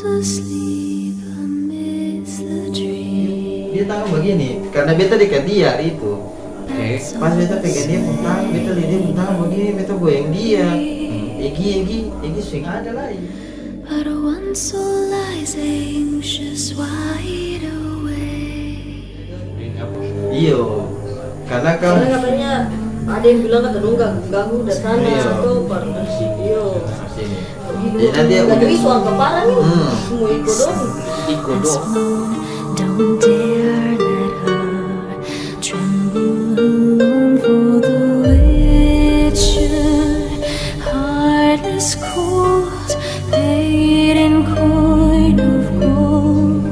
Dia tahu begini, karena beta dekat dia hari itu. Pas beta pegang dia muntah, beta lihat dia muntah begini, beta goyang dia. Egi swing ada lagi. Iyo, karena katanya ada yang bilang kata dong ganggu udah tanah atau parah. Iyo. Jadi nanti aku jadi soal keparang nih, semua ikut dong. Don't dare let her tremble alone for the witcher, heartless cold, paid in coin of gold.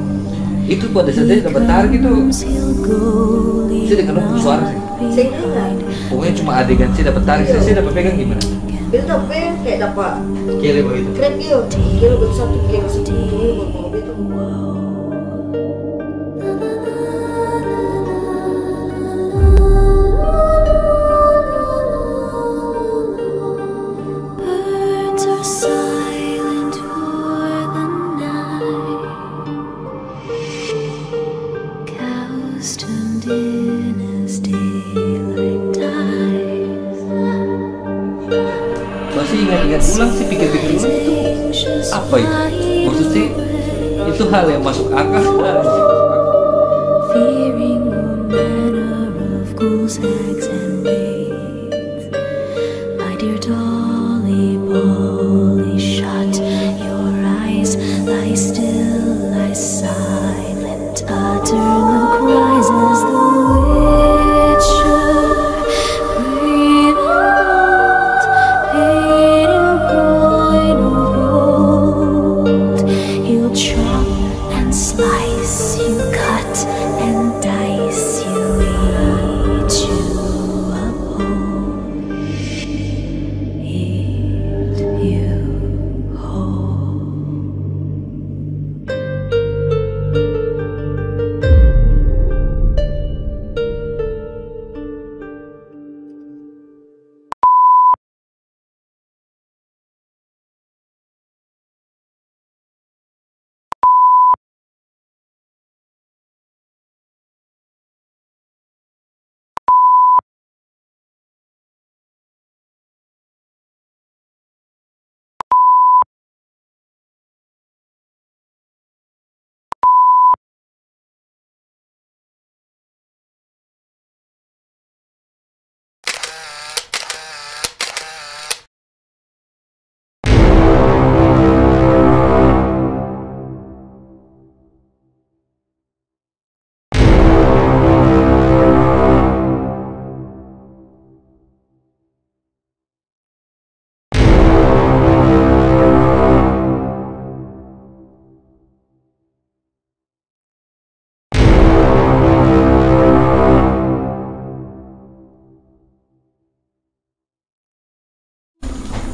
Itu pada saat saya dapat tarik itu, saya dengar suara sih. Saya dengar. Pokoknya cuma adegan saya dapat tarik, saya dapat pegang gimana? Itu dapat kayak dapat kira begitu. krep dia, kira satu buat itu. Birds are silent for the night. Cows turned in as daylight dies. Masih ingat-ingat ulang sih, pikir-pikir ulang itu apa itu? Maksudnya itu hal yang masuk akal sekali. Fearing all manner of ghouls, hags, and maids. My dear Dolly, Polly, shut your eyes. Lie still, lie silent. Utter no cries as the witcher breathes out, paid in coin of gold. He'll chop and slice, you cut and dice, you eat you up whole, eat you whole.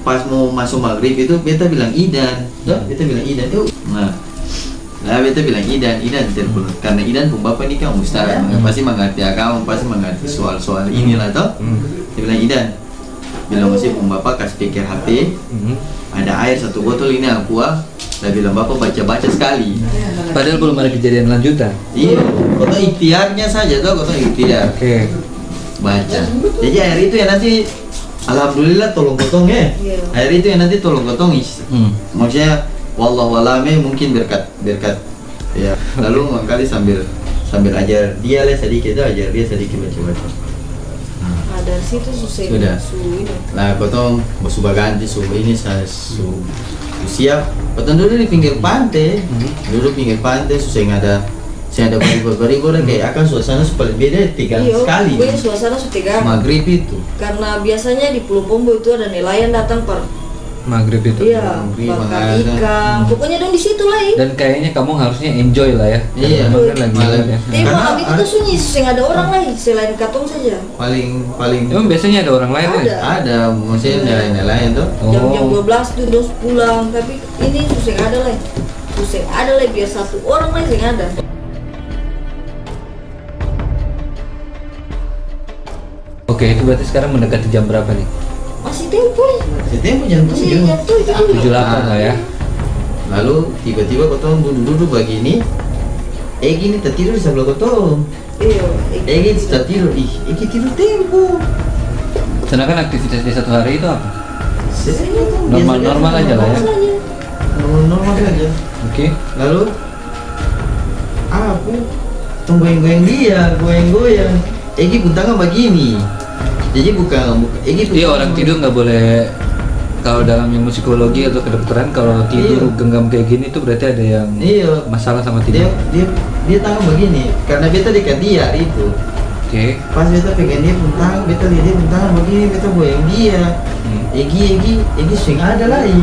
Pas mau masuk maghrib itu beta bilang Idan, beta bilang Idan, yuk. Nah beta bilang Idan telepon karena Idan pun bapak ini kan ustaz, pasti mengerti agama, pasti mengerti soal-soal inilah toh. Dia bilang Idan, bilang masih pun bapak kasih pikir HP, ada air 1 botol ini aqua, saya bilang bapak baca sekali. Padahal belum ada kejadian lanjutan. Iya, kota ikhtiarnya saja toh, kota ikhtiar. Oke. Baca. Jadi air itu ya nanti alhamdulillah tolong gotong ya. Air itu yang nanti tolong gotong maksudnya wallahu alame mungkin berkat ya. Lalu kali sambil ajar dia lah sedikit, ajar dia sedikit baca. Ada situ susah. Sudah. Nah, gotong mau ganti suhu ini saya siap. Gotong duduk di pinggir pantai. Duduk pinggir pantai susah ada beribu kayak akan suasana paling beda tegang sekali. Iya, suasana tegang. Maghrib itu. Karena biasanya di Pulau Pombo itu ada nelayan datang per Maghrib itu. Iya, bakar ikan. Pokoknya dong di situ lah ya. Dan kayaknya kamu harusnya enjoy lah ya. Iya. Kan lagi ya. Tapi malam itu tuh sunyi, nggak ada orang lain selain katong saja. Paling. Emang biasanya ada orang lain kan? Ada, maksudnya nelayan tuh. Jam 12 tuh dos pulang, tapi ini susah ada lah. Biar 1 orang lah yang ada. Oke, itu berarti sekarang mendekati jam berapa nih? Masih tempo ya. Masih tempo jam 7. Masih jam 7. 78 lah ya. Lalu tiba-tiba kotong duduk-duduk begini. Egi ini tertidur di sebelah kotong. Iya. Egi tertidur. Ih, Egi tidur tempo. Sedangkan aktivitas di satu hari itu apa? Normal aja lah ya. Normal saja. Oke. Lalu aku goyang-goyang dia, goyang-goyang. Egi pun tangan begini. Jadi bukan Egi pun Iya, orang tidur nggak boleh. Kalau dalam ilmu psikologi atau kedokteran, kalau tidur genggam kayak gini tuh berarti ada yang masalah sama tidur. Dia tangan begini karena beta dekat dia itu. Oke. Pas beta pegang dia pun tangan, beta lihat dia pun tangan begini, beta goyang dia. Egi swing ada lagi.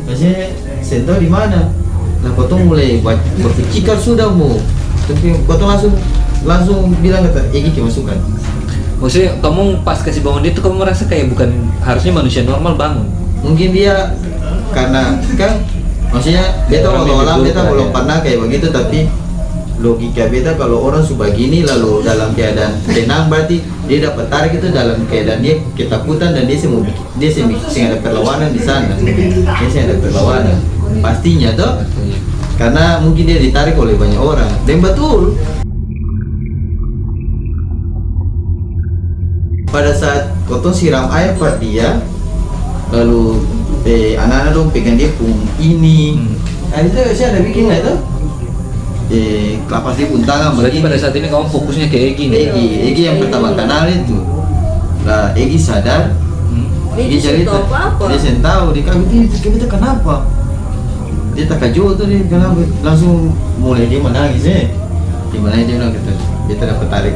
Maksudnya sentau di mana? Nah, kotong mulai berpikir sudah mau, tapi kotong langsung bilang kata Egi kemasukan. Maksudnya kamu pas kasih bangun dia tuh kamu merasa kayak bukan harusnya manusia normal bangun. Mungkin dia karena kan maksudnya beta walau beta belum pernah kayak begitu, tapi logika beta kalau orang sudah gini lalu dalam keadaan tenang berarti dia dapat tarik itu dalam keadaan dia ketakutan dan dia ada perlawanan di sana. Dia ada perlawanan pastinya toh, karena mungkin dia ditarik oleh banyak orang. Dan betul pada saat kotong siram air pada dia, lalu anak-anak dong pegang dia pun ini. Nah itu saya ada bikin nggak itu? Kelapas dia pun tangan. Berarti pada saat ini kamu fokusnya ke Egi nih. Egi yang pertama kenal itu. Nah Egi sadar. Dia cerita. Dia sentau. Dia kata kita kenapa? Dia tak kaju tuh dia kenapa? Langsung mulai dia menangis Di mana dia bilang gitu. Dia dapat tarik.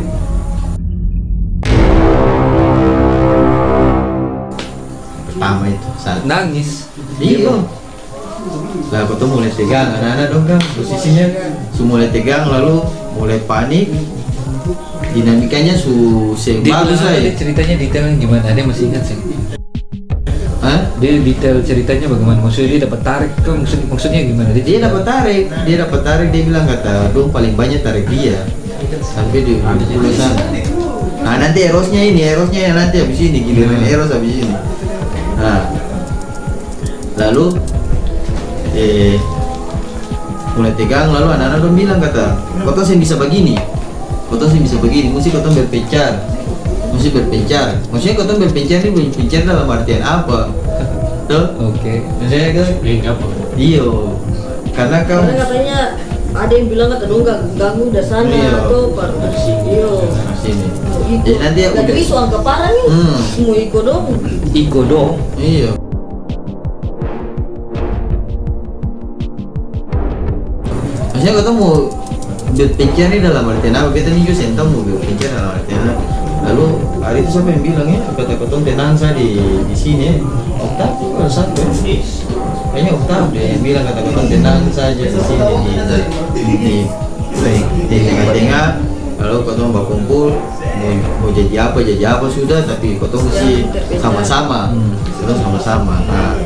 Pertama itu saat nangis. Iya. Lah aku mulai tegang, anak-anak dong kan posisinya mulai tegang, lalu mulai panik. Dinamikanya bagus lah ya. Ceritanya detailnya gimana? Dia masih ingat sih. Hah? Dia detail ceritanya bagaimana? Maksudnya dia dapat tarik tuh maksudnya gimana? Dia dapat tarik, dia bilang kata dong paling banyak tarik dia sampai di sana. Nah nanti erosnya nanti habis ini giliran eros habis ini. Nah lalu mulai tegang, lalu anak-anak dong bilang kata kotong saya bisa begini, mesti kotong berpencar. Maksudnya kotong berpencar ini berpencar dalam artian apa? Tuh? Oke. Maksudnya kan? Iya. Karena katanya ada yang bilang kata dong ganggu udah sana atau iya. Sini. Jadi nanti aku udah isu angka parah nih. Semua iko dong. Iya. Maksudnya kata mau berpikir nih dalam artian apa? Kita nih juga sentang mau berpikir dalam artian apa? Lalu hari itu siapa yang bilang ya? Kata kotong tenang saya di sini. Oktav itu satu. Kayaknya Oktav dia yang bilang kata kotong tenang saja di sini di tengah-tengah. Lalu kotong berkumpul mau jadi apa sudah, tapi kotong mesti sama-sama. Nah,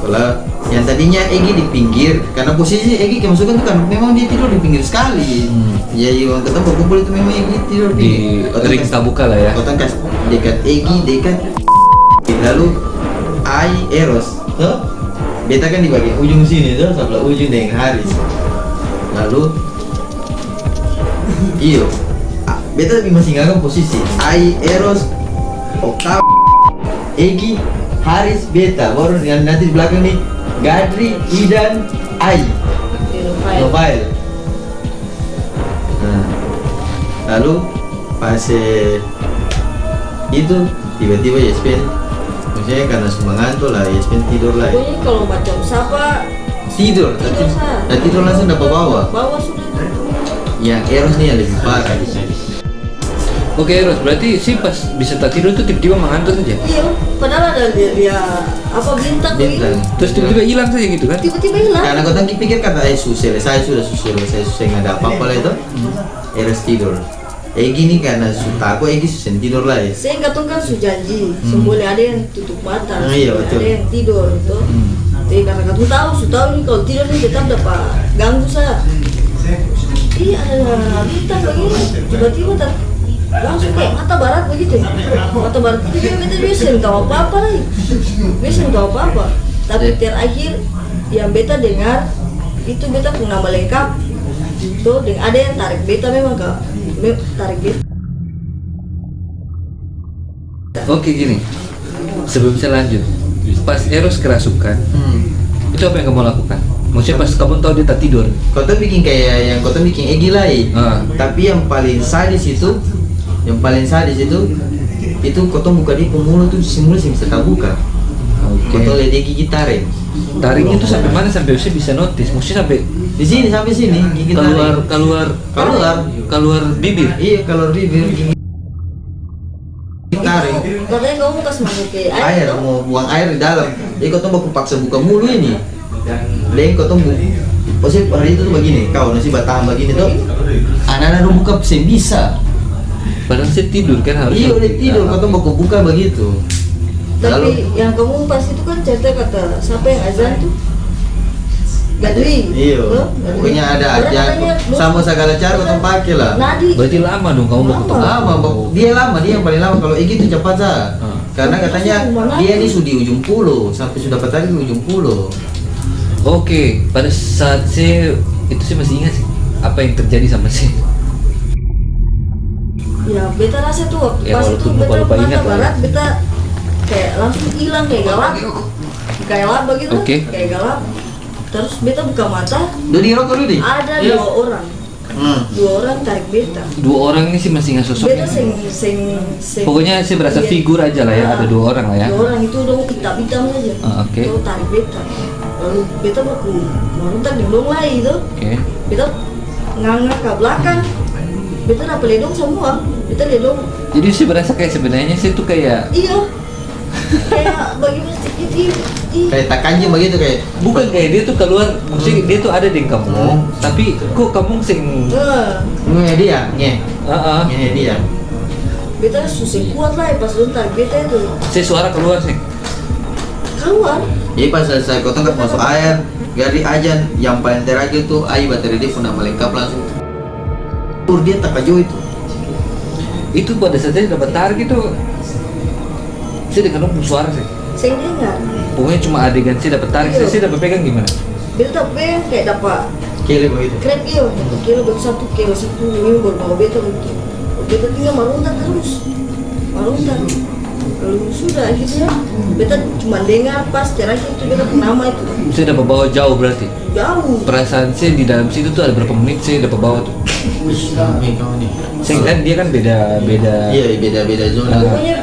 kalau yang tadinya Egi di pinggir, karena posisi Egi kemasukan itu kan memang dia tidur di pinggir sekali. Ya yang ketemu kumpul itu memang Egi tidur di ring terbuka lah ya. Kotong kas dekat Egi, lalu Eros, tuh beta kan di bagian ujung sini tuh, sebelah ujung dengan Haris. Lalu iyo, beta masih nggak posisi Eros, Oktav, Egi, Haris, beta, baru yang nanti di belakang nih Gadri, Idan, Novail. Nah, lalu pas itu tiba-tiba Yasmin, maksudnya karena semua ngantuk lah, Yasmin tidur lah. Pokoknya kalau macam siapa tidur langsung dapat bawah sudah. Yang Eros nih yang lebih parah. Oke Eros, berarti sih pas bisa tak tidur tuh tiba-tiba mengantuk saja? Iya, padahal ada dia apa bintang begitu. Terus tiba-tiba hilang saja gitu kan? Tiba-tiba hilang. Karena kau pikir kata selesai sudah nggak ada apa-apa lah itu. Eros tidur. Egi nih karena aku Egi susah tidur lah ya. Saya nggak tahu kan janji, boleh ada yang tutup mata, iya, betul. Ada yang tidur gitu. Jadi karena kamu tahu nih kalau tidur nih tetap dapat ganggu saya. Iya ada bintang begini, tiba-tiba langsung kayak mata barat begitu. Mata barat itu beta bisa tahu apa-apa lagi. Bisa tahu apa-apa. Tapi terakhir yang beta dengar itu beta punya nama lengkap. Tuh, ada yang tarik beta memang kak. Tarik beta. Oke gini, sebelum saya lanjut, pas Eros kerasukan, itu apa yang kamu lakukan? Maksudnya pas kamu tahu dia tak tidur? Kau tuh bikin kayak yang kau tuh bikin Egi lain. Tapi yang paling sadis itu, itu kau tuh buka di mulut tuh mulut sih bisa terbuka. Kau tuh lihat dia gigi tarik. Taringnya itu sampai mana sampai usia bisa notice? Maksudnya sampai di sini sampai sini gigi keluar bibir. Iya, keluar bibir gigi tarik. Katanya kamu mau kasih masuk ke Air, mau buang air di dalam. Jadi kau tuh mau paksa buka mulu ini. Lain kau tunggu. Posisi hari itu tuh begini, kau nasi batang begini tuh. Anak-anak lu buka bisa bisa. Padahal saya tidur kan harus. Iya udah tidur, kau tuh mau buka begitu. Tapi yang kamu pas itu kan cerita kata siapa yang azan tuh? Gadri. Iya. Pokoknya ada azan. Sama segala cara kau tuh pakai lah. Berarti lama dong kamu mau ketemu. Lama, dia yang paling lama. Kalau Egi itu cepat sah. Karena katanya dia ini sudah di ujung pulau, sampai sudah dapat tadi di ujung pulau. Oke, pada saat saya itu saya masih ingat sih apa yang terjadi sama saya. Ya, beta rasa tuh waktu Ya, pas itu walaupun beta lupa ingat mata lah. barat, beta kayak langsung hilang kayak galap begitu, Oke. kayak galap. Terus beta buka mata, Dodi rokok Dodi. ada Iya. 2 orang, 2 orang tarik beta. 2 orang ini sih masih ingat Beta sosoknya. sing Pokoknya saya berasa iya. figur aja lah ya, ada 2 orang lah ya. 2 orang itu dong hitam aja. Oke. Tuh tarik beta. Lalu beta merontak di dong lagi itu. Oke. Beta nganga ke belakang. Beta dapat ledong semua. Beta ledong. Jadi saya berasa kayak sebenarnya saya tuh kayak Iya. Kayak bagaimana sedikit. Kayak tak kanjeng begitu kayak. bukan kayak dia tuh keluar, maksudnya dia tuh ada di kamu, tapi kok kamu sing Nge dia, nge dia. Beta susah kuat lah pas lu tarik beta itu. saya suara keluar sih. Keluar. Jadi pas selesai kau tangkap masuk air, dari ajan yang paling terakhir tuh air baterai dia pun lengkap langsung. Dia tak kaju itu. Itu pada saat saya dapat tarik itu saya dengar suara sih. Saya dengar. Pokoknya cuma adegan saya dapat tarik, saya dapat pegang gimana? Beta dapat kayak dapat Kele begitu. krep iyo. Kilo baru satu ini baru mau beta begitu. Beta tinggal maruntan terus. Maruntan. Lalu sudah akhirnya beta cuma dengar pas terakhir itu beta nama itu Saya dapat bawa jauh berarti. jauh. Perasaan saya di dalam situ tuh ada berapa menit saya dapat bawa tuh. Wih, rame kau nih. Saya kan dia kan beda. Iya, beda zona. Pokoknya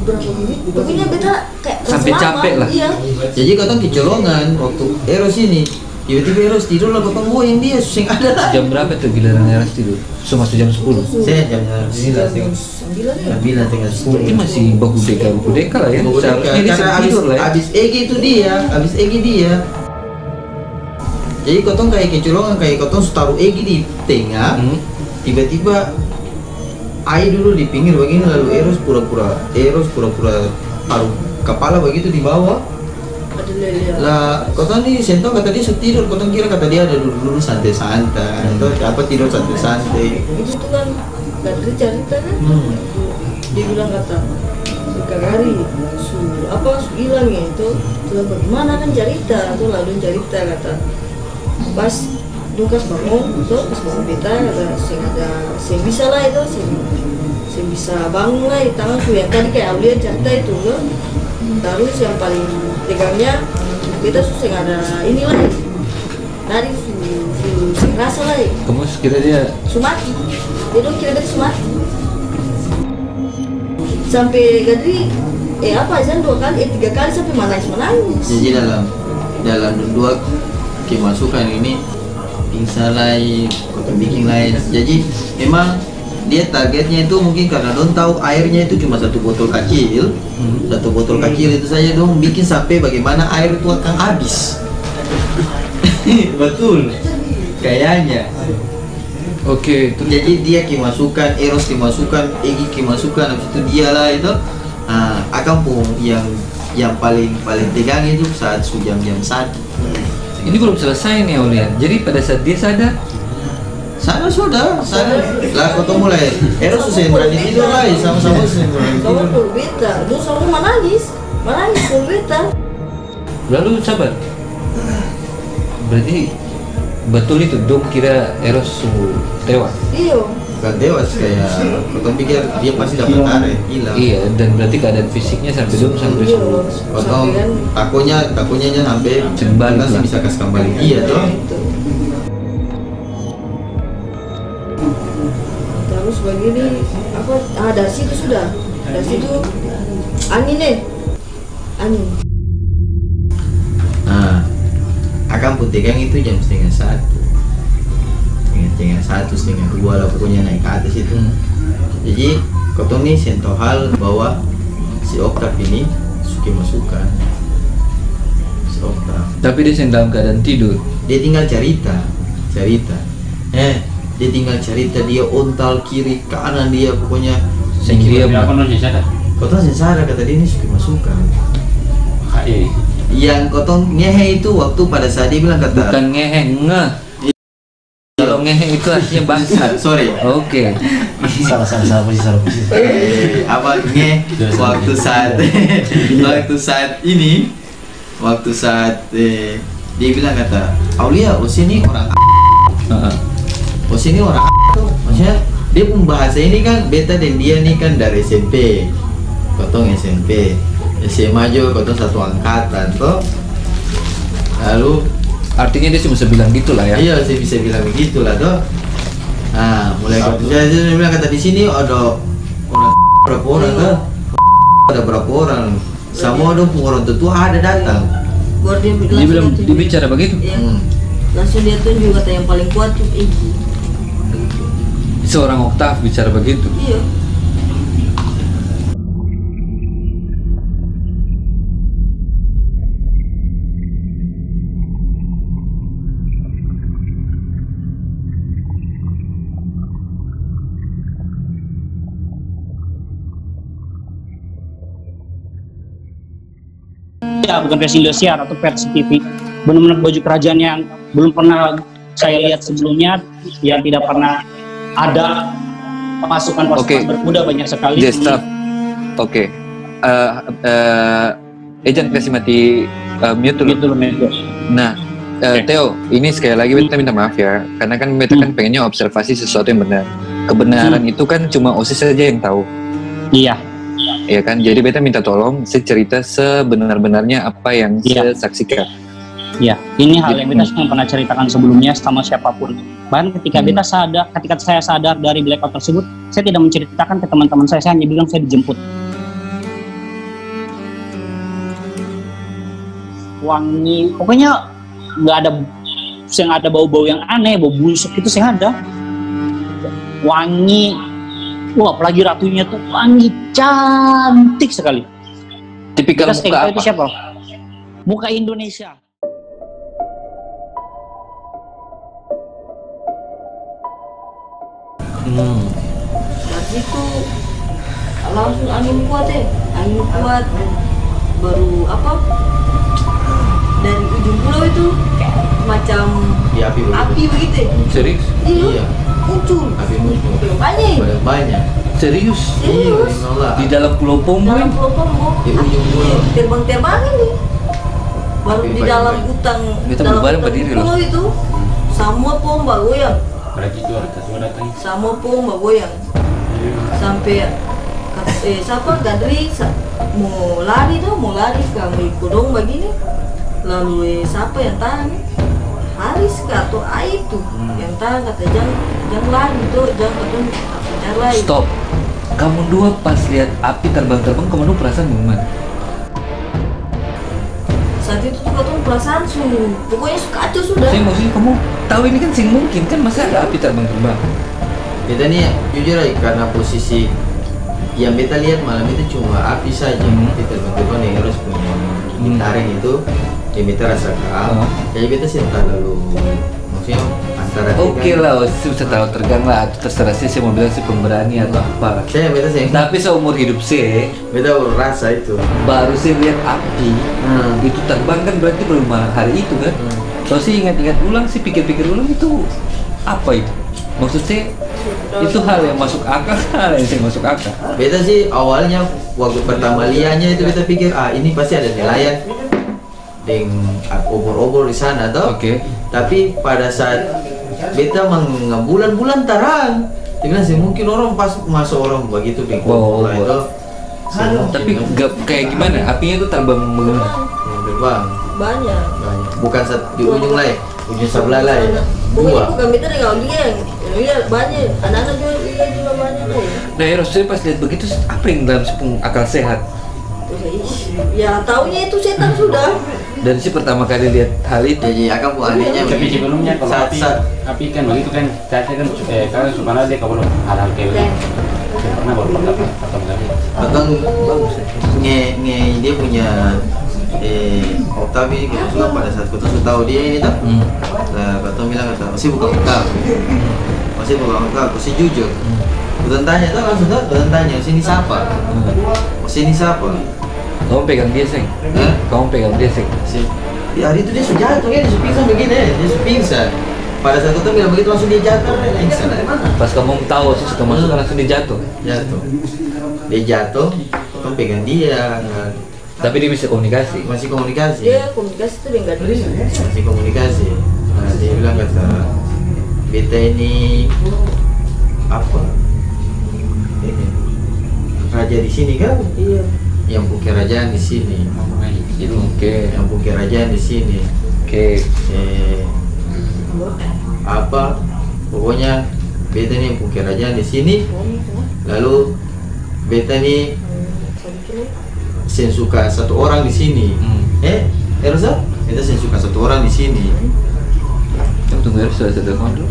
berapa menit? Pokoknya beta kayak Sampai lama. capek lah. Iya. Jadi kau tuh kecolongan waktu Eros ini. Tiba-tiba Eros tidur lah, kau tahu yang dia susing ada. Jam berapa tuh giliran Eros tidur? Masuk jam 10. Saya jam 9 tinggal 10. Ini masih bahu deka lah ya. Seharusnya dia Karena tidur lah ya. abis Egi itu dia. Jadi kotong kayak kecolongan, kayak kotong taruh Egi di tengah, tiba-tiba air dulu di pinggir begini, lalu Eros pura-pura taruh kepala begitu di bawah. Lah kotong nih sentong kata dia sudah tidur, kotong kira kata dia ada dulu santai-santai, atau apa tidur santai-santai. Itu tuh kan Gadri cerita kan. Dia bilang kata Kagari su hilang ya itu. Terus bagaimana kan cerita, tuh lalu cerita kata pas Lukas bangun tuh pas bangun beta kata sing bisa lah itu sing bisa bangun lah di tangan tuh yang tadi kayak Aulia cerita itu loh. Terus yang paling tegangnya kita sing ada ini lah dari sing rasa lah. Kamu kira dia Sumati, dia dong kira dari Sumati sampai Gadri azan 2 kali 3 kali sampai menangis. Jadi dalam dua kemasukan ini pingsan lain, kotong bikin lain. Jadi memang dia targetnya itu mungkin karena dong tahu airnya itu cuma 1 botol kecil, 1 botol kecil itu saja dong bikin sampai bagaimana air itu akan habis. Betul, kayaknya. Oke, Jadi dia kemasukan, Eros kemasukan, Egi kemasukan, habis itu dia lah itu. Akan pun yang paling tegang itu saat jam 1. ini belum selesai nih Aulia. Jadi pada saat dia sadar Sana sudah, sana lah kau tuh mulai. Eros susah berani tidur lah, sama-sama susah berani Kamu tidur. full beta, terus kamu menangis full beta. Lalu sabar. Berarti betul itu dong kira Eros tewas. Iya. Bukan tewas kayak kau tuh pikir dia pasti dapat tarik, hilang. Iya, dan berarti keadaan fisiknya sampai dong sampai Iya. Kau tuh takutnya sampai Balik masih lah. bisa kasih kembali. Iya toh. Itu. Terus begini apa? Dari situ sudah. Dari situ angin deh. Angin. Nah, akan putegang itu jam 1:30. Setengah 1, 1:30 lah pokoknya naik ke atas itu. Jadi kotong nih sentuh hal bahwa si Oktav ini suka masukan. Si Oktav. Tapi dia sedang dalam keadaan tidur. Dia tinggal cerita. Dia tinggal cerita, dia ontal kiri kanan dia pokoknya. Saya kira Kotong sensara kata dia ini suka masukan. Yang kotong ngehe itu waktu pada saat dia bilang kata bukan ngehe, ngeh. Kalau ngehe itu artinya bangsat. sorry. Oke. salah posisi. Apa nge waktu saat dia bilang kata Aulia, sini orang sini orang tuh. Maksudnya dia pembahasa ini kan beta dan dia nih kan dari SMP, kotong SMP, SMA juga kotong satu angkatan toh. Lalu Artinya dia cuma bisa bilang gitu lah ya. iya saya bisa bilang begitu lah toh. Nah mulai saya bilang kata di sini ada orang berapa orang tuh, ada berapa orang, semua dong orang tua ada datang. Baru dia Dia bilang tunjuk. dia bicara begitu. Iya. Hmm. Langsung dia tunjuk kata yang paling kuat tuh Egi. Seorang Oktav bicara begitu. Iya. Ya, bukan versi Indosiar atau versi TV, benar-benar baju kerajaan yang belum pernah saya lihat sebelumnya, yang tidak pernah ada pasukan-pasukan Oke. berkuda banyak sekali. Just stop. Oke. Jangan kasih mati mute dulu. Gitu loh, Mego. Nah, Oke. Theo, ini sekali lagi beta minta maaf ya, karena kan beta kan pengennya observasi sesuatu yang benar. Kebenaran itu kan cuma OSIS saja yang tahu, Iya, ya kan? Jadi beta minta tolong saya cerita sebenar-benarnya apa yang Iya. saya saksikan. iya. Ini hal yang beta sudah pernah ceritakan sebelumnya sama siapapun. Bahkan ketika ketika saya sadar dari blackout tersebut, saya tidak menceritakan ke teman-teman saya hanya bilang saya dijemput. Wangi, pokoknya nggak ada, saya nggak ada bau-bau yang aneh, bau busuk itu saya ada. Wangi, wah apalagi ratunya tuh wangi cantik sekali. Tipikal Kita muka tahu apa? itu siapa? Muka Indonesia. Dari situ langsung angin kuat baru apa dari ujung pulau itu macam Di api api begitu. Serius? Iya. Muncul Api muncul. banyak Banyak. Serius? Iya, serius menolak. Di dalam Pulau Pombo dalam ini? pulau Pombo Di ujung pulau. terbang ini baru Api di banyak. dalam hutan Kita dalam berbareng hutan berdiri pulau itu semua pomba goyang semua pomba goyang sampai siapa Gadri mau lari kami kodong begini lalu siapa yang tahan Haris kah atau Aib tuh yang tahan kata jangan lari tuh jangan lari. Stop. Kamu dua pas lihat api terbang-terbang, kamu dua perasaan gimana? Saat itu tuh katong perasaan pokoknya kacau sudah. Saya maksudnya kamu tahu ini kan sing mungkin kan masa ada api terbang-terbang. Beta nih jujur aja karena posisi yang beta lihat malam itu cuma api saja. Di terbang-terbang yang harus punya gitaring itu yang beta rasakan. Jadi beta sih lalu maksudnya antara Oke lah, saya bisa tahu tergang lah. Terserah saya mau bilang sih pemberani atau apa. Saya beta sih Tapi seumur hidup saya beta rasa itu. baru saya lihat api itu terbang kan berarti baru malam hari itu kan. Kalau sih ingat-ingat ulang sih pikir-pikir ulang itu apa itu? Maksudnya itu hal yang masuk akal, hal yang tidak masuk akal. Beta sih awalnya waktu pertama lihatnya itu beta pikir ini pasti ada nelayan dengan obor-obor di sana toh. Oke. Tapi pada saat beta bulan-bulan tarang, dia bilang sih mungkin orang pas masuk orang begitu di Wow. itu. Tapi gak kayak gimana? Apinya itu terbang bagaimana? Terbang banyak. banyak. Bukan di ujung lain, ujung sebelah lain. Pokoknya Dua. bukan beda dengan dia banyak. Anak-anak juga banyak lah ya. Nah, Eros, saya pas lihat begitu, apa yang dalam sepung akal sehat? Ya taunya itu setan sudah. Dan si pertama kali lihat hal itu, Jadi akan anehnya Tapi begini. sebelumnya kalau Saat- api kan begitu kan, saya kan karena supaya dia kalau hal-hal kayak Dan begitu pernah baru pendapat atau enggak? Atau dia punya Oktavi kita suka pada saat kita sudah tahu dia ini tak. Nah, kata bilang kata masih buka masih jujur. Kita tanya tuh langsung tuh, kita tanya sini siapa? Sini siapa? kamu pegang dia, Seng. Hah? Kamu pegang dia, Seng. Di hari itu dia sudah jatuh ya, dia sudah pingsan begini, dia sudah pingsan. Pada saat kita bilang begitu langsung dia jatuh, pingsan. Pas kamu tahu sih sudah masuk langsung dia jatuh. Jatuh. Dia jatuh, kita pegang dia. Tapi dia bisa komunikasi. Masih komunikasi. dia komunikasi itu dengan diri. Masih komunikasi. Nah, dia bilang kata beta ini apa? Ini raja di sini kan? Iya. Yang punya kerajaan di sini. Oke. Yang punya kerajaan di sini. Oke. Apa? Pokoknya beta ini yang punya kerajaan di sini. Lalu beta ini saya suka satu orang di sini. Erosa? Beta saya suka satu orang di sini. Kamu tunggu ya, sudah telepon dulu.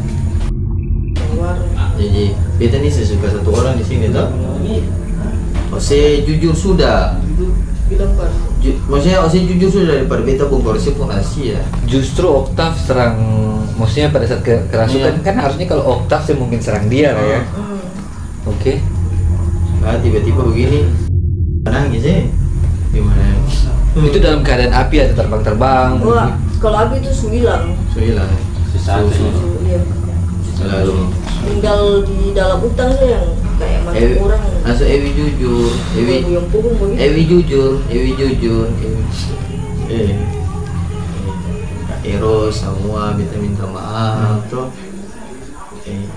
Jadi beta ini saya suka satu orang di sini toh. Saya jujur sudah. Bilang Pak. Maksudnya saya jujur sudah daripada beta pun korupsi pun Asia. Justru Oktav serang, maksudnya pada saat kerasukan Iya. kan harusnya kalau Oktav sih mungkin serang dia lah ya. Oke. Nah tiba-tiba begini nangis gimana? Itu dalam keadaan api atau terbang-terbang. Wah, kalau api itu 9. Sembilan. Sisa Iya. Lalu Tinggal di dalam hutan tuh yang kayak macam Ewi, orang. langsung Ewi jujur, Yang punggung begitu. Ewi jujur. Kak Eros semua minta maaf toh.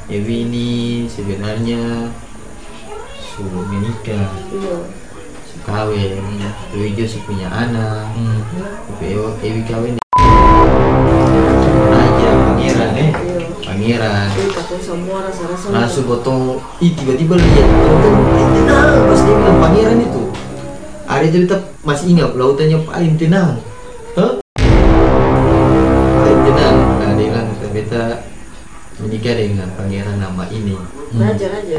Ewi ini sebenarnya sudah menikah, Iya. kawin, Ewi juga punya anak, tapi Ewi kawin aja pangeran Iya. pangeran. Jadi katanya semua rasa-rasa. Langsung potong, tiba-tiba lihat tenang pas dia bilang pangeran itu. Ada cerita masih ingat lautannya paling tenang. Hah? Paling tenang. Nah dia bilang beta menikah dengan pangeran nama ini. Raja. Raja.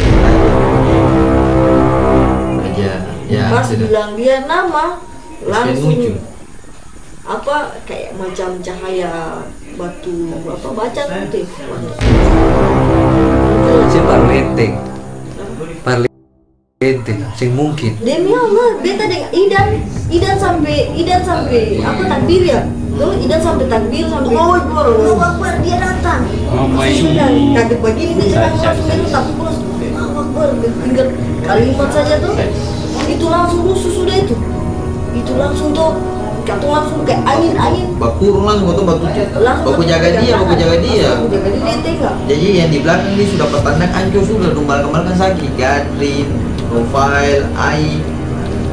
Ya Pas sudah. bilang dia nama, langsung muncul. apa kayak macam cahaya batu apa baca putih. Si Parlente, sing mungkin. Demi Allah, beta dengan Idan sampai apa takbir ya? Tuh Idan sampai takbir sampai oh Akbar dia datang. Sudah kaget begini dia jangan langsung itu tak pulas. Akbar tinggal kalimat saja tuh. Itu langsung rusuh sudah itu. Itu langsung tuh kata langsung kayak angin. Bakurung langsung atau baku jaga dia. Aku jaga dia tengah. Jadi yang di belakang ini sudah petandang hancur sudah, kembali kan sakit. Gadrin, Profile, Ai,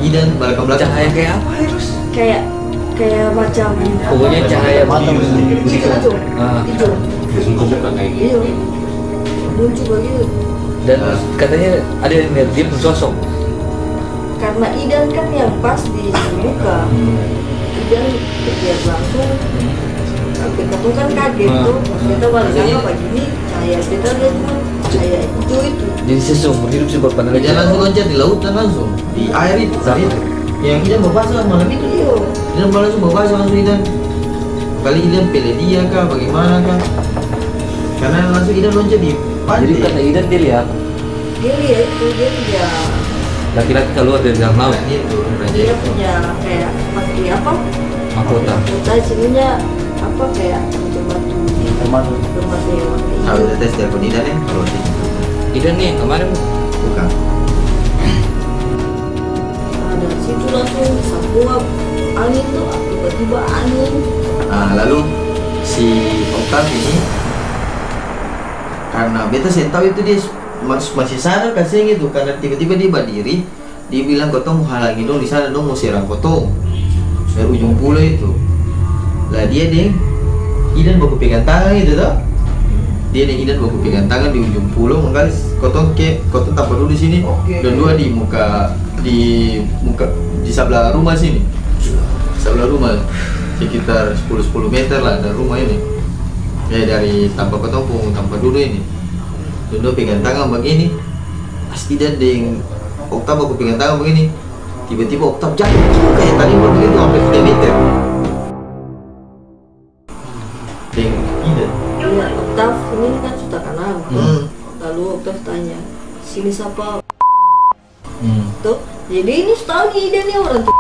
Idan, belakang. Cahaya kayak apa Eros? Kayak macam Pokoknya cahaya biru. hijau. Ah. Hijau. langsung kebuka kayak gitu. Iya. Muncul begitu. Dan katanya ada yang lihat dia pun sosok. Karena Idan kan yang pas di muka. Idan lihat langsung. Kita kan kaget tuh. Kita balik lagi begini cahaya kita lihat cuma cahaya hijau itu. Jadi seumur hidup sih berpandang Idan langsung loncat di lautan langsung di air itu. Yang Idan berbahasa malam itu Iya. Idan langsung berbahasa langsung Idan. Kali Idan pilih dia kah, bagaimana kah? Karena langsung Idan loncat di Jadi kata pantai. Idan dia lihat Dia lihat itu dia laki-laki keluar dari dalam laut. Itu raja dia itu. punya kayak pakai apa? Mahkota. Kita sininya apa kayak macam batu rumah sewa. Kalau kita tes telepon Idan ya, kalau di Idan nih yang kemarin bukan. Nah, dari situ langsung semua angin tuh tiba-tiba angin. Nah, lalu si Oktav ini karena beta saya tahu itu dia masih sadar kasih gitu, karena tiba-tiba dia berdiri, dia bilang kotong halangi dong di sana dong, mau serang kotong dari ujung pulau itu. Lah dia deh Idan baku pegang tangan itu toh, dia deh Idan baku pegang tangan di ujung pulau, mengkali kotong tampar dulu di sini dan dua di muka di sebelah rumah sini, sebelah rumah sekitar 10 meter lah dari rumah ini, dari tanpa kotong tanpa dulu ini. Dan dua pegang tangan begini, pas Idan deng Oktav aku pegang tangan begini, tiba-tiba Oktav jatuh kayak tadi begitu hampir 3 meter. Deng Idan. Iya, Oktav ini kan sudah kenal. Lalu Oktav tanya, sini siapa? Tuh, jadi ini tahu nih Idan nih orang tuh.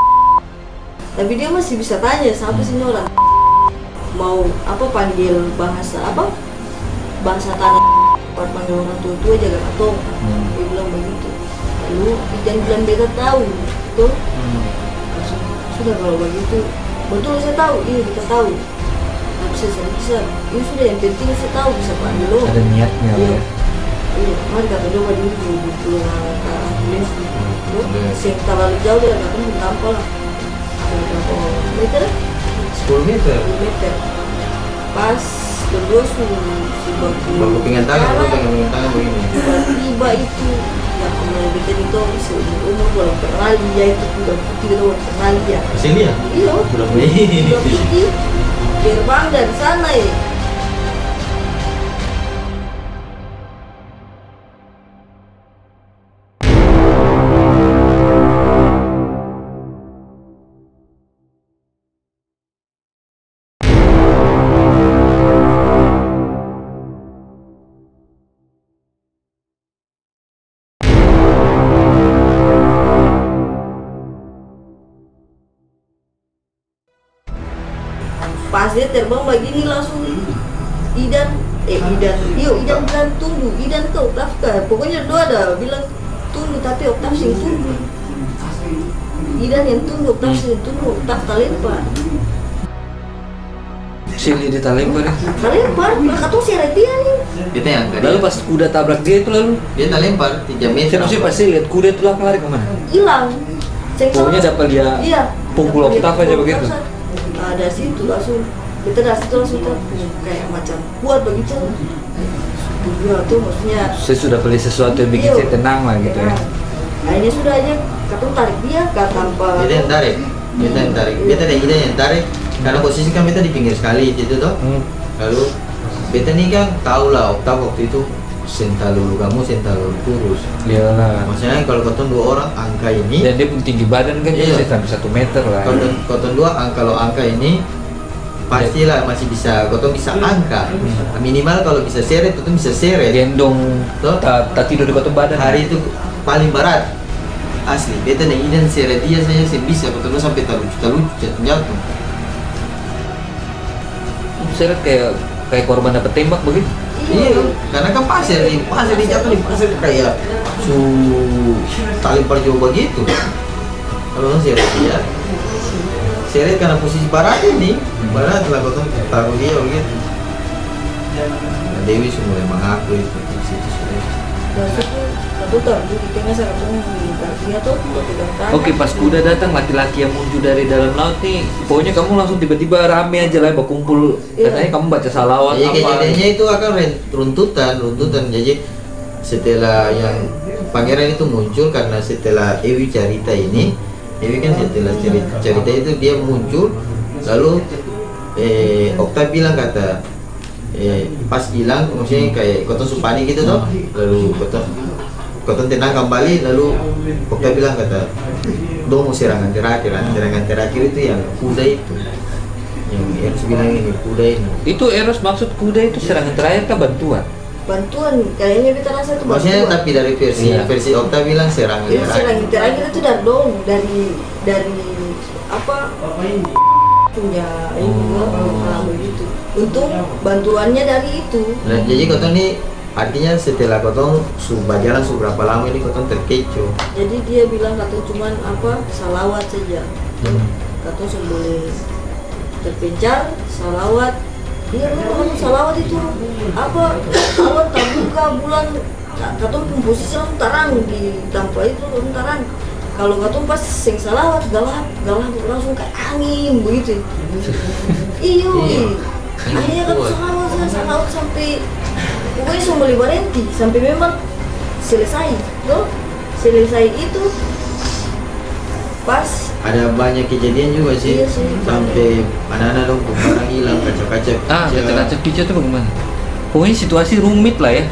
Tapi dia masih bisa tanya siapa sini orang. Mau apa panggil bahasa apa? Bahasa tanah. Buat panggil orang tua jaga katong. Dia bilang begitu. Lalu Idan bilang beta tahu, tuh. Langsung sudah kalau begitu, betul saya tahu, iya kita tahu. Nggak bisa, ini sudah yang penting saya tahu bisa panggil lo. ada niatnya Iya. ya. Iya, mari kata coba dulu di pulau ambulans. Sing terlalu jauh dan katong belum tampil lah. Ada berapa meter? 10 meter. 10 meter. Pas berdua si Baku pegang tangan, baku pegang tangan begini. tiba-tiba itu yang mulai bikin itu seumur umur belum pernah lihat itu udah putih itu belum pernah lihat. Masih lihat? Iya, Udah begini. udah putih terbang dari sana ya. Pas dia terbang begini langsung Idan bilang tunggu, Idan tuh Oktav pokoknya dua ada bilang tunggu tapi Oktav sing tunggu. Idan yang tunggu, Oktav sing tunggu, Oktav talempar. Sini ditalempar ya. Talempar, katong seret dia nih. Kita yang angkat Lalu dia. pas kuda tabrak dia itu lalu Dia tak lempar 3 meter. saya maksudnya pasti lihat kuda itu langsung lari kemana? Hilang. Pokoknya dapat dia Iya. pukul Oktav aja begitu. Nah, dari situ langsung kita dari situ langsung kayak macam kuat begitu. Iya tuh maksudnya. Saya sudah beli sesuatu yang bikin saya tenang lah gitu ya. Akhirnya sudah aja katong tarik dia gak tanpa. Beta yang tarik, beta yang tarik, beta dan Ida yang tarik, karena posisi kan beta di pinggir sekali gitu toh. Lalu beta nih kan tahu lah Oktav waktu itu sentalu kamu sentalu kurus. Iyalah. Maksudnya kalau kotong 2 orang angka ini, Dan dia pun tinggi badan kan Iya. jadi sampai 1 meter lah. kotong 2 kalau angka ini pastilah masih bisa, kotong bisa angka. Minimal kalau bisa seret, kotong bisa seret. Gendong Tuh. tak tidur di kota badan. Hari itu paling berat asli. Beta dan Idan seret dia saya bisa, kotong 2 sampai talucu jatuh. Saya kayak korban dapat tembak begitu. Iya, karena kan pasir di jatuh di pasir kayak tali jauh begitu. Kalau seret dia, seret karena posisi barat ini, barat lah kau taruh dia begitu. Nah, Dewi sudah mulai mengaku itu di situ sudah. Dan situ satu tahun di tengah saya ketemu di kakinya tuh pegang tangan. Oke, pas kuda datang laki-laki yang muncul dari dalam laut nih, pokoknya kamu langsung tiba-tiba rame aja lah berkumpul. Iya. Katanya kamu baca salawat Jadi apa? kejadiannya itu akan runtutan. Jadi setelah yang pangeran itu muncul karena setelah Ewi cerita ini, Ewi kan setelah cerita itu dia muncul, lalu Oktav bilang kata pas hilang, maksudnya kayak kotong supani gitu toh, lalu kotong tenang kembali, lalu Oktav bilang kata dong mau serangan terakhir itu yang kuda itu, yang Eros bilang ini kuda ini. Itu Eros maksud kuda itu serangan terakhir kah bantuan? Bantuan kayaknya kita rasa itu Maksudnya bantuan. tapi dari versi Oktav bilang serangan Ya, terakhir. serangan terakhir itu dari apa punya ini juga kalau begitu. untung bantuannya dari itu. Nah, jadi kotong nih artinya setelah kotong berjalan berapa lama ini kotong terkecoh. Jadi dia bilang katong cuman apa salawat saja. Katong boleh terpencar salawat. Iya betul, salawat itu apa awan terbuka bulan katong pun posisi langsung terang di tanpa itu langsung terang. Kalau katong pas sing salawat galap langsung kayak angin begitu. Iyo. Akhirnya katong salawat sampai pokoknya semua berhenti sampai memang selesai. Tuh selesai itu pas ada banyak kejadian juga sih, iya sih sampai anak-anak dong barang hilang, kaca-kaca kaca-kaca pica itu bagaimana? Pokoknya situasi rumit lah ya.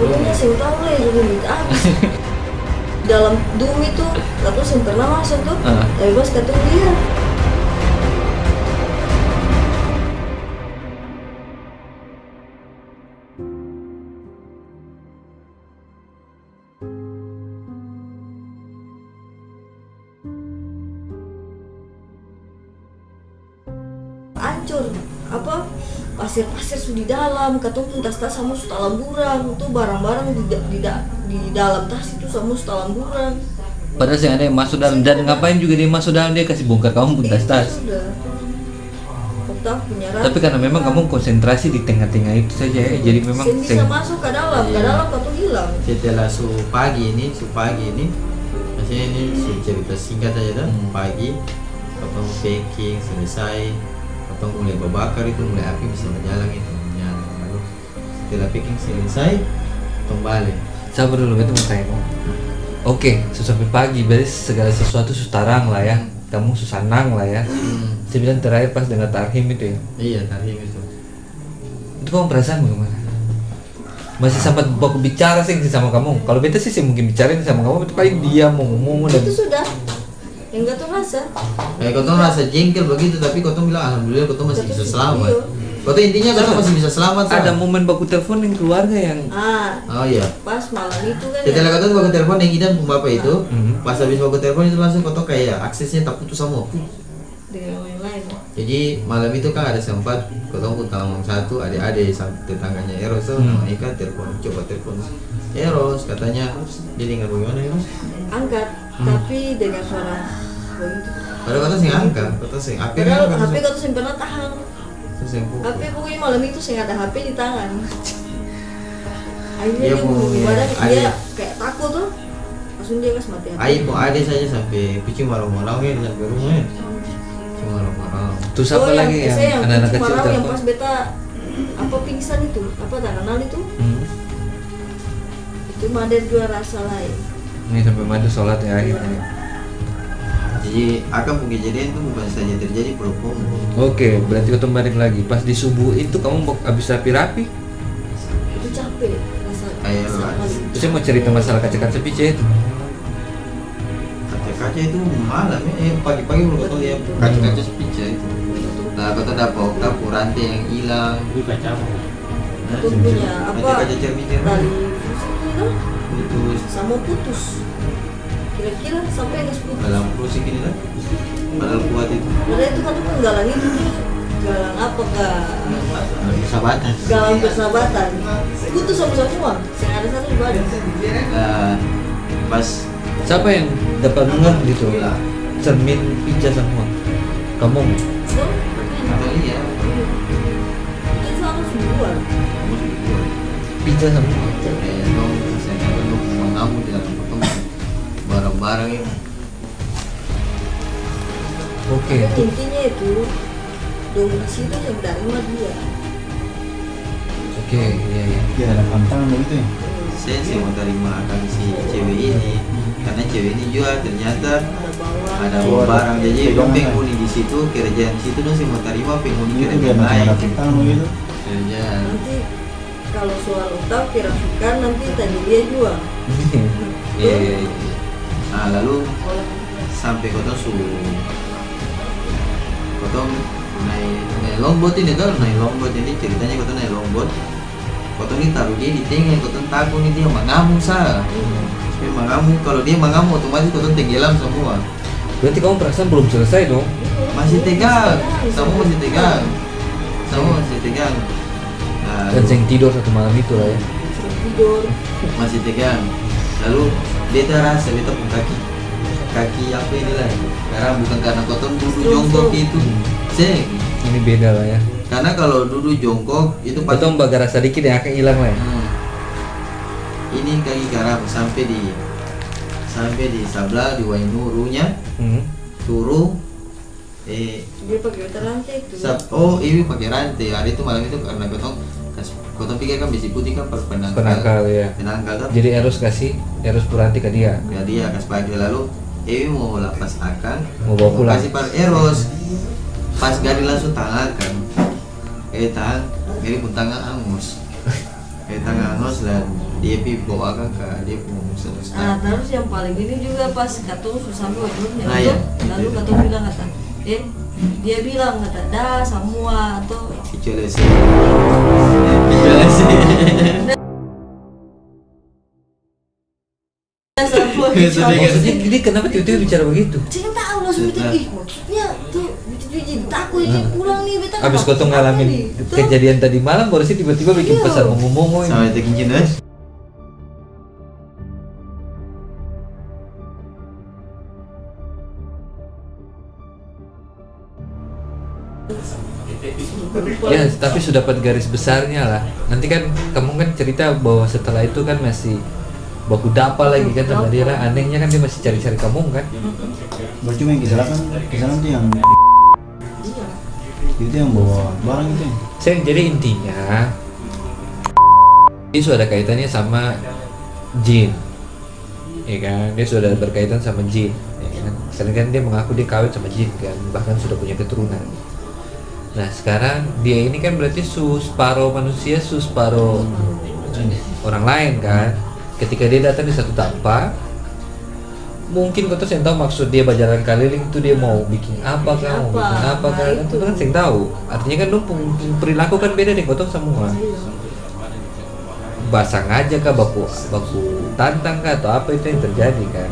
Pokoknya saya tahu lah itu rumit abis. Dalam Doom itu katong yang pernah masuk tuh, tapi pas katong lihat hancur apa pasir-pasir sudah di dalam, katong pun tas-tas sama sudah lamburan, itu barang-barang di dalam tas itu sama sudah lamburan. Padahal sih ada yang masuk dalam dan ngapain juga dia masuk dalam, dia kasih bongkar kamu pun tas-tas. Tapi karena memang kamu konsentrasi di tengah-tengah itu saja ya, jadi memang bisa masuk ke dalam, katong hilang. Setelah pagi ini, maksudnya ini cerita singkat aja dah. Pagi, katong packing selesai, katong mulai berbakar itu, mulai api bisa berjalan itu menyala. Lalu setelah packing selesai, katong balik. Sabar dulu, itu mau tanya kamu. Oke, sampai pagi, berarti segala sesuatu sutarang lah ya. Kamu susanang lah ya. Saya bilang terakhir pas dengar tarhim itu ya. Iya, tarhim itu. Itu kamu perasaan bagaimana? Masih sempat baku bicara sih sama kamu. Kalau beta sih mungkin bicarain sama kamu, itu paling dia mau ngomong dan itu sudah. Yang katong rasa. Katong rasa jengkel begitu, tapi katong bilang alhamdulillah katong masih bisa selamat. Katong intinya katong masih bisa selamat. Ada momen baku telepon yang keluarga yang. Oh iya. Pas malam itu kan. Setelah katong baku telepon yang Idan pun bapak itu, pas habis baku telepon itu langsung katong kayak aksesnya tak putus semua. Dengan yang lain. Jadi malam itu kan ada sempat katong pun tamu satu adik-adik tetangganya Eros tuh, nama Ika coba telepon Eros, katanya dia dengar bagaimana Eros? Angkat, tapi dengan suara begitu. Padahal katong sing angkat, katong sing HP padahal HP katong sing pernah tahan. HP HP pokoknya malam itu saya ada HP di tangan. Akhirnya Iya, dia Bu, ngomong iya. badan dia Ada. kayak takut tuh. Langsung dia kasih mati HP. Ayo mau ada saja sampai pici marah-marah ya sampai rumah ya. Pici marah-marah. Terus apa lagi yang anak-anak kecil yang telepon? pas beta apa pingsan itu, apa tak kenal itu? Itu ada dua rasa lain. Ini sampai madu sholat ya akhirnya. Jadi akan pun kejadian itu bukan saja terjadi promo. Oke, berarti kita balik lagi. Pas di subuh itu kamu habis rapi-rapi. Itu capek rasa. Kayak Terus saya mau cerita masalah kaca-kaca pice itu. kaca itu malam ya, pagi-pagi baru ketemu ya kaca-kaca pica itu. Nah, kita dapat rantai yang hilang. Itu kaca apa? Itu punya apa? Kaca-kaca cermin-cermin. Tali fusingnya Putus. sama putus. Kira-kira sampai nggak putus. Dalam pusing ini lah. Padahal kuat itu. Padahal itu kan galang itu galang apa kah? Persahabatan. Galang persahabatan. Putus sama semua. Yang ada satu juga ada. Nah, pas Siapa yang dapat dengar gitu? Cermin pica semua. Kamu. So, atau iya, itu selalu semua. Pica semua. kayak dong, saya kan dong mengamu di dalam ketemu barang-barang ini. Oke. Tapi intinya itu dominasi itu yang terima dia. Oke, iya iya. Dia ada pantangan begitu ya. Saya mau terima akan si cewek ini, karena cewek ini juga ternyata Ada ada bawah. barang, jadi Pegangan. penghuni di situ kerjaan di situ dong saya mau terima penghuni Itu dia kerjaan macam lain ada pantangan begitu. kerjaan. Nanti kalau soal utang kerasukan nanti tadi dia juga. Iya iya iya. Nah lalu sampai kotong kotong naik longboat ini kan, naik longboat ini ceritanya kotong naik longboat, kotong ini taruh dia di tengah, kotong takut nih dia mengamuk sah. Dia mengamuk, kalau dia mengamuk otomatis kotong tenggelam semua. Berarti kamu perasaan belum selesai dong? Masih tegang, semua masih tegang. Sama masih tegang. Dan sering tidur satu malam itu lah ya. Sering tidur. Masih tegang. Lalu beta rasa beta pun kaki apa ini lah. Karena bukan karena kotor duduk jongkok itu. Seng. Ini beda lah ya. Karena kalau duduk jongkok itu Betul bagara sedikit yang akan hilang lah ya. Ini kaki karam sampai di sebelah di Wainurunya turun Dia pakai rantai itu. ini pakai rantai. Hari itu malam itu karena kotong pikir kan besi putih kan Penangkal ya. Penangkal kan. Jadi Eros Puranti ke dia. Ya dia kas pagi lalu mau lepas akang Mau bawa pulang. kasih par Eros. Pas gadi langsung tangan kan. Tangan Gari pun tangan angus. Tangan angus dan dia bawa akang ke dia pun Nah, terus yang paling ini juga pas Katung sampai wajibnya Nah, iya. lalu Katung bilang kata, dia bilang kata, dah semua atau kecuali Maksudnya dia kenapa tiba-tiba bicara begitu? saya kan tahu langsung itu maksudnya tuh jadi takut dia pulang nih beta Abis kau ngalamin kejadian tadi malam baru sih tiba-tiba bikin Iya. pesan ngomong-ngomong sama itu kincin Ya, tapi sudah dapat garis besarnya lah. Nanti kan kamu kan cerita bahwa setelah itu kan masih baku dapa lagi kan sama dia lah. Anehnya kan dia masih cari-cari kamu kan. Berarti yang kisaran tuh yang itu yang bawa barang itu. Jadi intinya ini sudah ada kaitannya sama jin, ya kan? Dia sudah berkaitan sama jin, ya kan? Karena kan dia mengaku dia kawin sama jin kan, bahkan sudah punya keturunan. Nah sekarang dia ini kan berarti separuh manusia, separuh orang lain kan. Ketika dia datang di satu tanpa, mungkin kau tuh yang tahu maksud dia berjalan keliling itu dia mau bikin apa kan, mau bikin apa kan, itu kan yang tahu. Artinya kan lu perilaku kan beda deh kau tuh semua. Basang aja kah, baku tantang kah atau apa itu yang terjadi kan.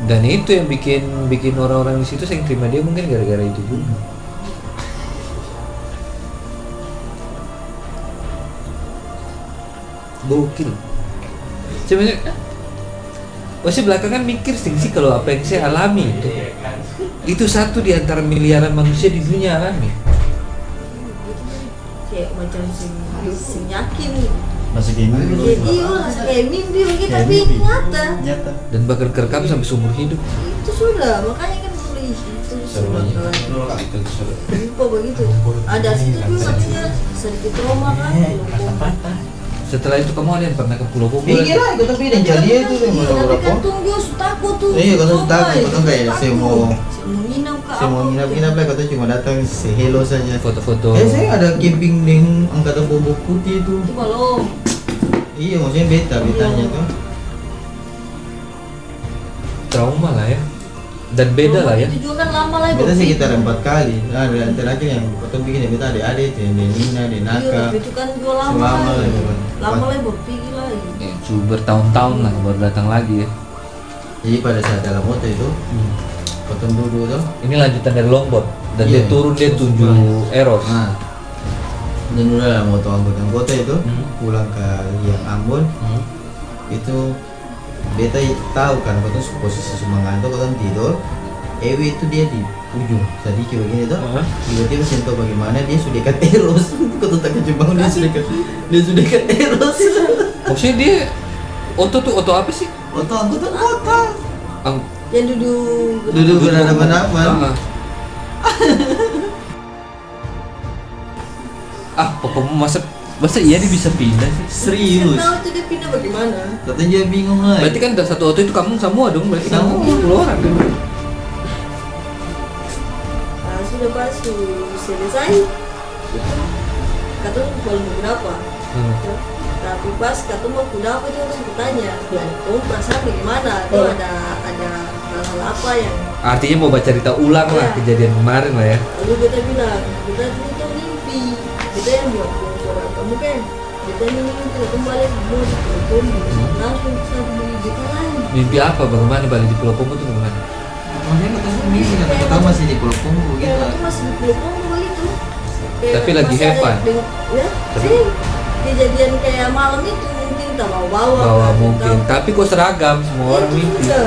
Dan itu yang bikin orang-orang di situ yang terima dia mungkin gara-gara itu juga. Gokil. Sebenarnya masih belakangan mikir sih kalau apa yang saya alami itu satu di antara miliaran manusia di dunia alami. kayak macam si yakin Masih kayak mimpi. iya kayak mimpi begitu tapi nyata Dan bakal kerekam sampai seumur hidup. itu sudah makanya kan boleh itu lupa begitu ada situ juga katanya sedikit trauma kan Setelah itu kamu ada yang pernah ke Pulau Bogor? Iya lah, kau tapi dan jadi itu tapi berapa? kan tunggu takut tuh Iya, kau takut, kau kayak saya mau nginap lah, kau cuma datang say hello saja. Foto-foto. Saya ada camping dengan angkatan bobo putih itu. itu belum Iya, maksudnya betanya tuh. Trauma lah ya. Dan beda lah ya. itu juga kan lama lah Beta sekitar 4 kali. Nah, ada terakhir yang kau bikin ya beta adik-adik, yang Nina, Naka. itu kan juga lama Selama lah lah. lama lah berpikir lagi Ya, bertahun-tahun lah baru datang lagi ya. Jadi pada saat dalam motor itu, potong duduk tuh. Ini lanjutan dari longboard dan Iya. dia turun dia tuju Eros. Nah, dan udah lah motor angkutan kota itu pulang ke yang Ambon itu beta tahu kan kota posisi Sumangan tuh kota tidur. Ewi itu dia di ujung sedikit begini tuh. Tiba-tiba sentuh bagaimana dia sudah dekat Eros. Kota tak kejebak dia sudah dekat Eros. Maksudnya dia oto apa sih? Motor angkutan kota. yang Duduk berhadapan-hadapan. Papamu masa iya dia bisa pindah sih? Serius. tahu itu dia pindah bagaimana Katanya dia bingung lah. Berarti kan satu auto itu kamu semua dong, berarti kamu Semua. 10 orang kan? nah, sudah pas selesai itu kata boleh mau berapa tapi pas kata mau berapa itu harus bertanya kamu perasaan bagaimana itu ada hal-hal apa yang Artinya mau baca cerita ulang lah Iya. kejadian kemarin lah ya. lalu kita bilang kita itu mimpi kita yang bilang suara kamu kan kita ini mimpi kita kembali mau telepon langsung bisa beli kita lain Mimpi apa? Bagaimana balik di Pulau Komo tuh bagaimana? Maksudnya kata ini kan kata masih di Pulau Punggu gitu. Kayak itu masih di Pulau Punggu begitu. Tapi lagi masih have fun. Ya, sih kejadian kayak malam itu mungkin tak bawa Bawa kan, mungkin, tahu. tapi kok seragam semua orang Itu mimpi. juga.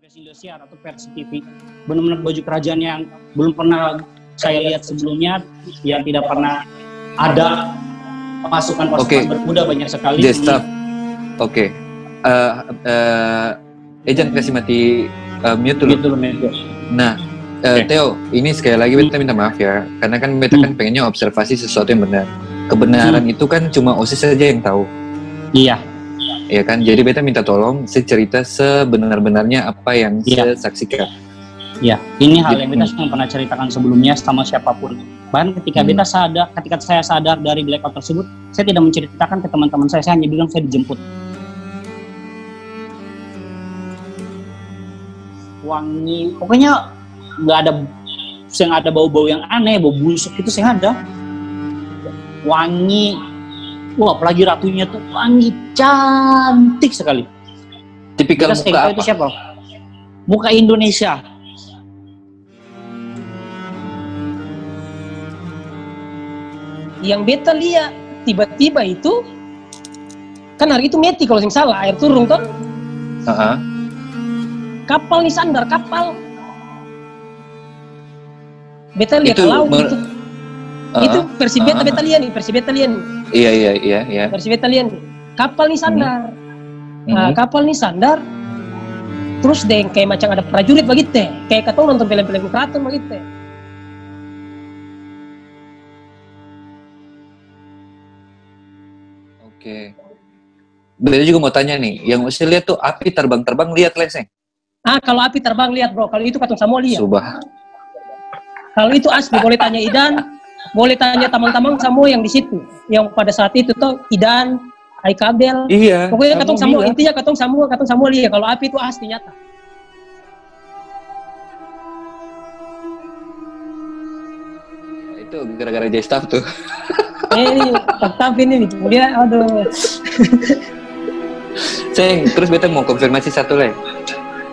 Versi Indosiar atau versi TV, benar-benar baju kerajaan yang belum pernah saya lihat sebelumnya, yang tidak pernah ada pasukan-pasukan berkuda banyak sekali. Jestaf. Oke. Jangan kasih mati mute dulu. Nah, Theo, ini sekali lagi beta minta maaf ya, karena kan beta kan pengennya observasi sesuatu yang benar. Kebenaran itu kan cuma OSIS saja yang tahu. Iya. Ya kan, jadi beta minta tolong cerita sebenar-benarnya apa yang saya saksikan. Ya, ini hal yang beta sudah pernah ceritakan sebelumnya sama siapapun. Bahkan ketika ketika saya sadar dari blackout tersebut, saya tidak menceritakan ke teman-teman saya hanya bilang saya dijemput. Wangi, pokoknya nggak ada bau-bau yang aneh, bau busuk itu saya ada. Wangi. Wah, apalagi ratunya tuh wangi cantik sekali. Tipikal muka apa? Itu siapa? Muka Indonesia. Yang beta lihat tiba-tiba itu kan hari itu Meti kalau yang salah air turun kan? Kapal nih sandar kapal. Beta lihat laut itu. Itu versi beta lihat nih, versi beta lihat nih. Iya. Versi beta lihat nih. Kapal nih sandar. Nah, kapal nih sandar. Terus deh kayak macam ada prajurit begitu, kayak katong nonton film-film keraton begitu. Oke. Beta juga mau tanya nih, yang saya lihat tuh api terbang-terbang lihat leseng. Kalau api terbang lihat bro, kalau itu katong semua lihat. Subah. Kalau itu asli, boleh tanya Idan, boleh tanya teman-teman semua yang di situ, yang pada saat itu tuh Idan, Aikabel, iya. Pokoknya katong semua, intinya katong semua lihat kalau api itu asli nyata. Itu gara-gara Jestaf tuh. Ini tapi ini dia, aduh. Terus beta mau konfirmasi satu lagi.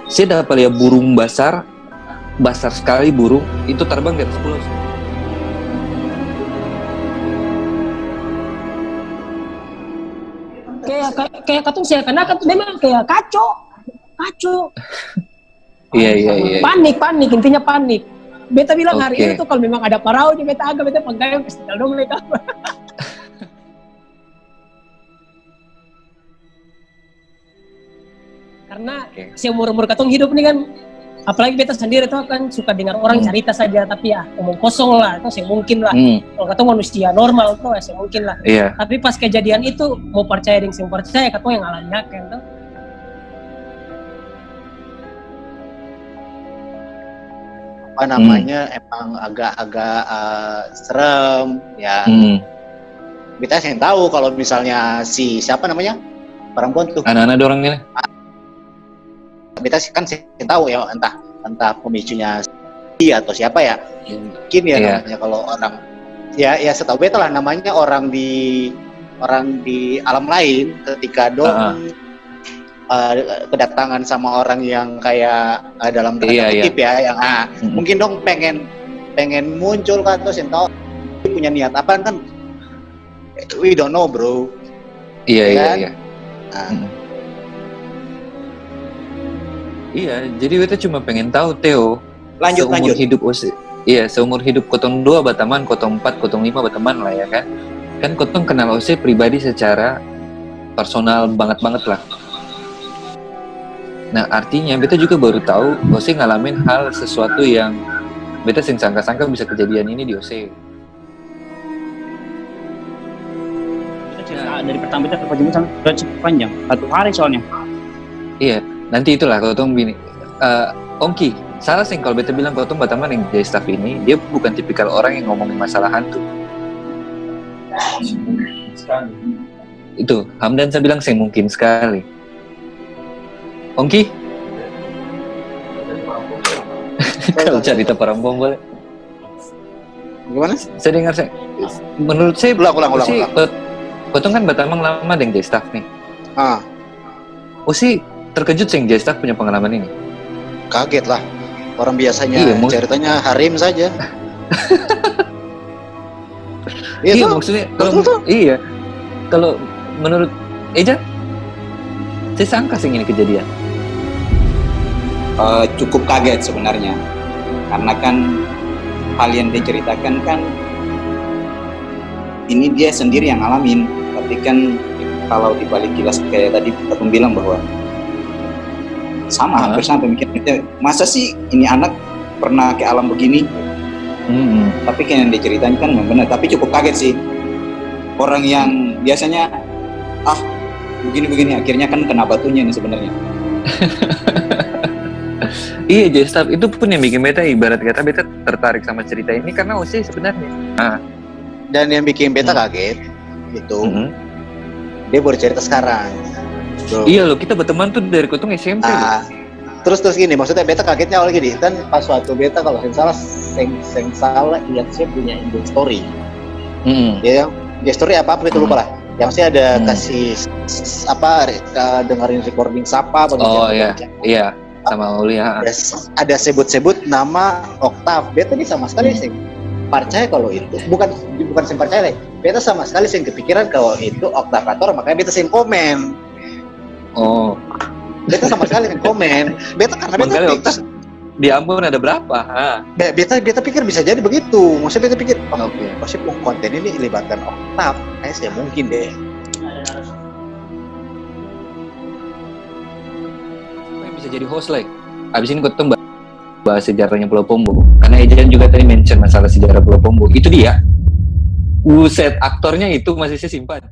Saya dapat lihat burung besar sekali burung itu terbang di atas pulau. Kayak katong saya karena kan memang kayak kacau. Iya. Panik intinya panik. Beta bilang hari ini tuh kalau memang ada parau di beta panggil festival dong mereka. Karena seumur-umur katong hidup nih kan, apalagi beta sendiri tuh kan suka dengar orang cerita saja, tapi ya omong kosong lah, itu yang mungkin lah. Kalau katong manusia normal tuh yang mungkin lah. Iya. Tapi pas kejadian itu mau percaya dengan yang percaya, katong yang alaminya kan tuh. Apa namanya emang agak-agak serem ya. Kita yang tahu kalau misalnya si siapa namanya perempuan tuh. Anak-anak dorong ini. Kita kan sih tahu ya entah pemicunya atau siapa ya. Mungkin ya namanya kalau orang ya setahu beta lah namanya orang di alam lain ketika dong kedatangan sama orang yang kayak dalam tanda kutip ya yang mungkin dong pengen muncul kan, terus yang tahu punya niat apa kan we don't know bro. Iya. Iya, jadi beta cuma pengen tahu Theo. Lanjut. Hidup iya, seumur hidup kotong 2 berteman, kotong 4, kotong 5 berteman lah ya kan. Kan kotong kenal Ose pribadi secara personal banget lah. Nah, artinya beta juga baru tahu Ose ngalamin hal sesuatu yang beta sing sangka-sangka bisa kejadian ini di Ose. Dari pertama kita terjemah sudah cukup panjang, 1 hari soalnya. Iya, nanti itulah kotong bini. Ongki, salah sih kalau beta bilang kotong berteman yang jadi staff ini, dia bukan tipikal orang yang ngomongin masalah hantu. Itu, Hamdan saya bilang saya mungkin sekali. Ongki? Kalau cerita perempuan boleh. Gimana? Saya dengar menurut saya ulang. Kotong kan berteman lama dengan jadi staff nih. Usi terkejut sih jadi staff punya pengalaman ini. Kaget lah. Orang biasanya ceritanya harim saja. Iya maksudnya kalau menurut Eja saya sangka sih ini kejadian. Cukup kaget sebenarnya karena kan hal yang dia ceritakan kan ini dia sendiri yang ngalamin, tapi kan kalau dibalik kilas kayak tadi kita bilang bahwa hampir sama pemikirannya, masa sih ini anak pernah ke alam begini. Tapi kan yang diceritain kan memang benar, tapi cukup kaget sih orang yang biasanya begini akhirnya kan kena batunya nih sebenarnya. Iya, jadi staff itu pun yang bikin beta ibarat kata beta tertarik sama cerita ini karena Ose sebenarnya. Dan yang bikin beta kaget itu dia baru cerita sekarang. Iya loh, kita berteman tuh dari kotong SMP. Terus gini, maksudnya beta kagetnya awal gini, kan pas waktu beta kalau saya salah lihat saya punya India Story. Ya, India Story apa itu lupa lah. Yang sih ada kasih dengerin recording Sapa iya. Sama Uli ada sebut-sebut nama Oktav. Beta ini sama sekali sih percaya kalau itu bukan sih percaya deh. Beta sama sekali sih kepikiran kalau itu Oktavator, makanya beta sih komen. Beta sama sekali sih komen. Beta karena beta fix di Ambon ada berapa? Beta pikir bisa jadi begitu. Maksudnya beta pikir pasti konten ini libatkan Oktav. Kayaknya saya mungkin deh. Bisa jadi host like. Abis ini kotong bahas sejarahnya Pulau Pombo. Karena Ejan juga tadi mention masalah sejarah Pulau Pombo. Itu dia. Buset, aktornya itu masih saya simpan.